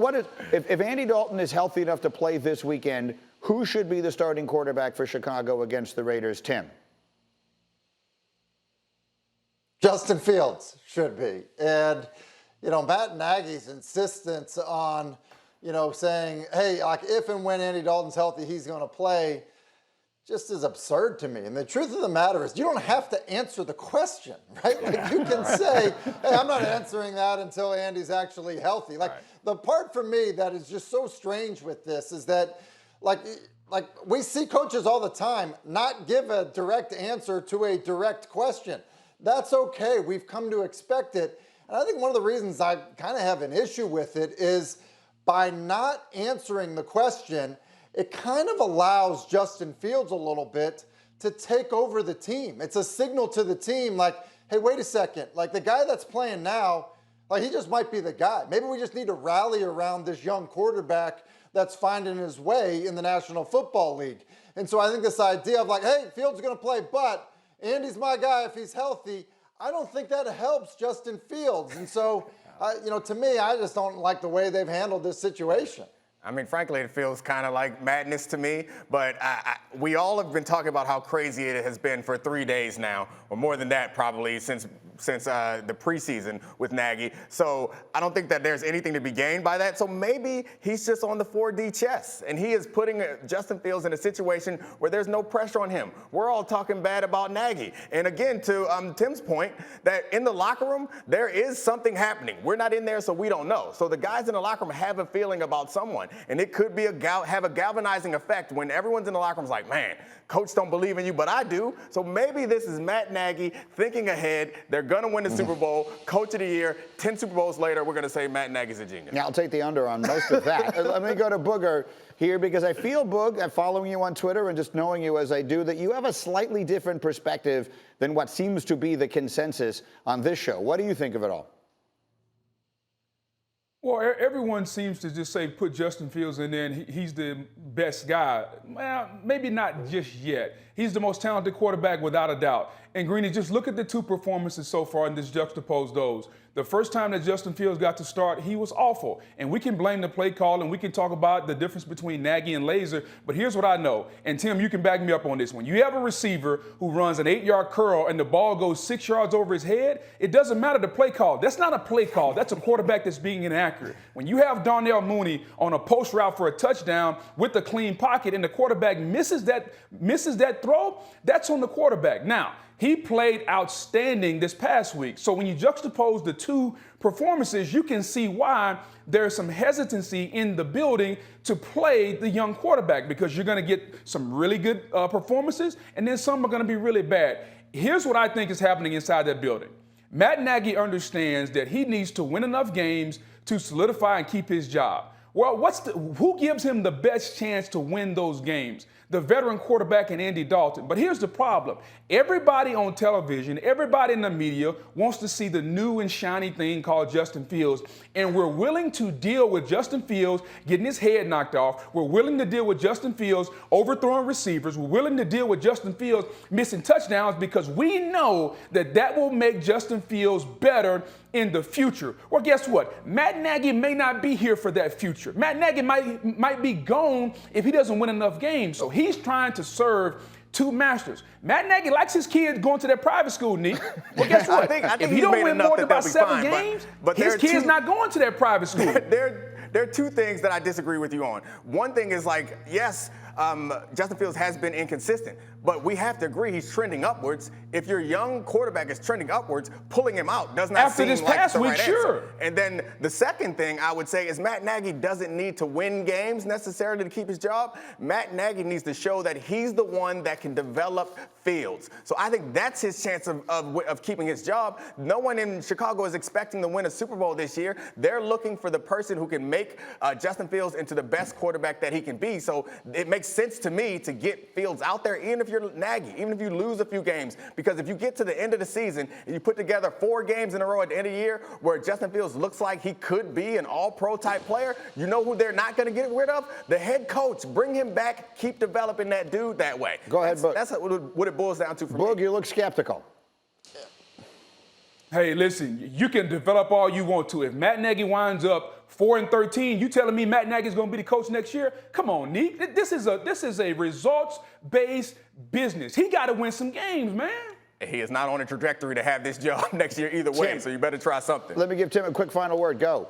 what is if Andy Dalton is healthy enough to play this weekend, who should be the starting quarterback for Chicago against the Raiders, Tim? Justin Fields should be. And, Matt Nagy's insistence on, saying, hey, like if and when Andy Dalton's healthy, he's going to play, just is absurd to me. And the truth of the matter is you don't have to answer the question, right? Like you can say, hey, I'm not answering that until Andy's actually healthy. Like the part for me that is just so strange with this is that like we see coaches all the time not give a direct answer to a direct question. That's okay. We've come to expect it. And I think one of the reasons I kind of have an issue with it is by not answering the question, it kind of allows Justin Fields a little bit to take over the team. It's a signal to the team like, hey, wait a second. Like the guy that's playing now, like he just might be the guy. Maybe we just need to rally around this young quarterback that's finding his way in the National Football League. And so I think this idea of like, hey, Fields is going to play, but Andy's my guy if he's healthy, I don't think that helps Justin Fields. And so, to me, I just don't like the way they've handled this situation. I mean, frankly, it feels kind of like madness to me, but we all have been talking about how crazy it has been for 3 days now, or more than that probably since the preseason with Nagy. So I don't think that there's anything to be gained by that. So maybe he's just on the 4D chess, and he is putting Justin Fields in a situation where there's no pressure on him. We're all talking bad about Nagy. And again, to Tim's point, that in the locker room, there is something happening. We're not in there, so we don't know. So the guys in the locker room have a feeling about someone. And it could be have a galvanizing effect when everyone's in the locker room's like, man, coach don't believe in you, but I do. So maybe this is Matt Nagy thinking ahead. They're going to win the Super Bowl, coach of the year. 10 Super Bowls later, we're going to say Matt Nagy's a genius. Yeah, I'll take the under on most of that. Let me go to Booger here because I feel, Boog, following you on Twitter and just knowing you as I do, that you have a slightly different perspective than what seems to be the consensus on this show. What do you think of it all? Well, everyone seems to just say put Justin Fields in there and he's the best guy. Well, maybe not just yet. He's the most talented quarterback without a doubt. And Greeny, just look at the two performances so far and just juxtapose those. The first time that Justin Fields got to start, he was awful. And we can blame the play call and we can talk about the difference between Nagy and Laser. But here's what I know. And Tim, you can back me up on this one. You have a receiver who runs an 8-yard curl and the ball goes 6 yards over his head. It doesn't matter the play call. That's not a play call. That's a quarterback that's being inaccurate. When you have Darnell Mooney on a post route for a touchdown with a clean pocket and the quarterback misses that throw, that's on the quarterback. Now, he played outstanding this past week. So when you juxtapose the two performances, you can see why there's some hesitancy in the building to play the young quarterback because you're going to get some really good performances and then some are going to be really bad. Here's what I think is happening inside that building. Matt Nagy understands that he needs to win enough games to solidify and keep his job. Well, who gives him the best chance to win those games? The veteran quarterback in Andy Dalton. But here's the problem. Everybody on television, everybody in the media wants to see the new and shiny thing called Justin Fields. And we're willing to deal with Justin Fields getting his head knocked off. We're willing to deal with Justin Fields overthrowing receivers. We're willing to deal with Justin Fields missing touchdowns because we know that that will make Justin Fields better in the future. Well, guess what? Matt Nagy may not be here for that future. Matt Nagy might be gone if he doesn't win enough games. So he's trying to serve two masters. Matt Nagy likes his kids going to their private school, Nick. Well, guess what? I think if he don't win more than about 7 fine, games, but his kids not going to their private school. There are two things that I disagree with you on. One thing is like, yes, Justin Fields has been inconsistent, but we have to agree he's trending upwards. If your young quarterback is trending upwards, pulling him out does not After seem this like past the week, right sure. answer. And then the second thing I would say is Matt Nagy doesn't need to win games necessarily to keep his job. Matt Nagy needs to show that he's the one that can develop Fields. So I think that's his chance of keeping his job. No one in Chicago is expecting to win a Super Bowl this year. They're looking for the person who can make Justin Fields into the best quarterback that he can be. So it makes sense to me to get Fields out there, even if you're Nagy, even if you lose a few games. Because if you get to the end of the season and you put together 4 games in a row at the end of the year where Justin Fields looks like he could be an all-pro type player, you know who they're not going to get rid of? The head coach. Bring him back. Keep developing that dude that way. Go ahead, Boog. That's what it boils down to for me. Boog, you look skeptical. Hey, listen, you can develop all you want to. If Matt Nagy winds up 4-13. You telling me Matt Nagy is going to be the coach next year? Come on, Neek. This is a results-based business. He got to win some games, man. He is not on a trajectory to have this job next year either way, so you better try something. Let me give Tim a quick final word. Go.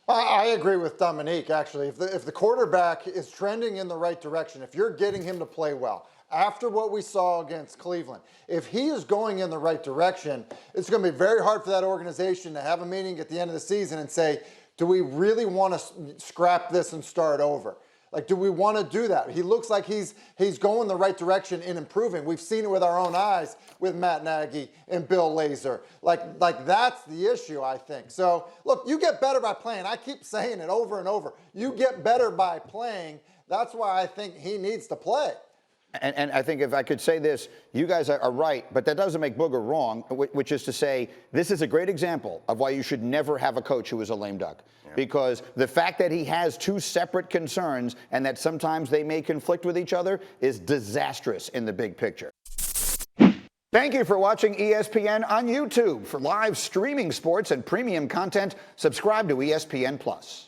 I agree with Dominique, actually. If the quarterback is trending in the right direction, if you're getting him to play well, after what we saw against Cleveland, if he is going in the right direction, it's going to be very hard for that organization to have a meeting at the end of the season and say, do we really want to scrap this and start over? Like, do we want to do that? He looks like he's going the right direction in improving. We've seen it with our own eyes with Matt Nagy and Bill Lazor. Like that's the issue, I think. So, look, you get better by playing. I keep saying it over and over. You get better by playing. That's why I think he needs to play. And I think if I could say this, you guys are right, but that doesn't make Booger wrong, which is to say this is a great example of why you should never have a coach who is a lame duck. Yeah. Because the fact that he has two separate concerns and that sometimes they may conflict with each other is disastrous in the big picture. Thank you for watching ESPN on YouTube. For live streaming sports and premium content, subscribe to ESPN+.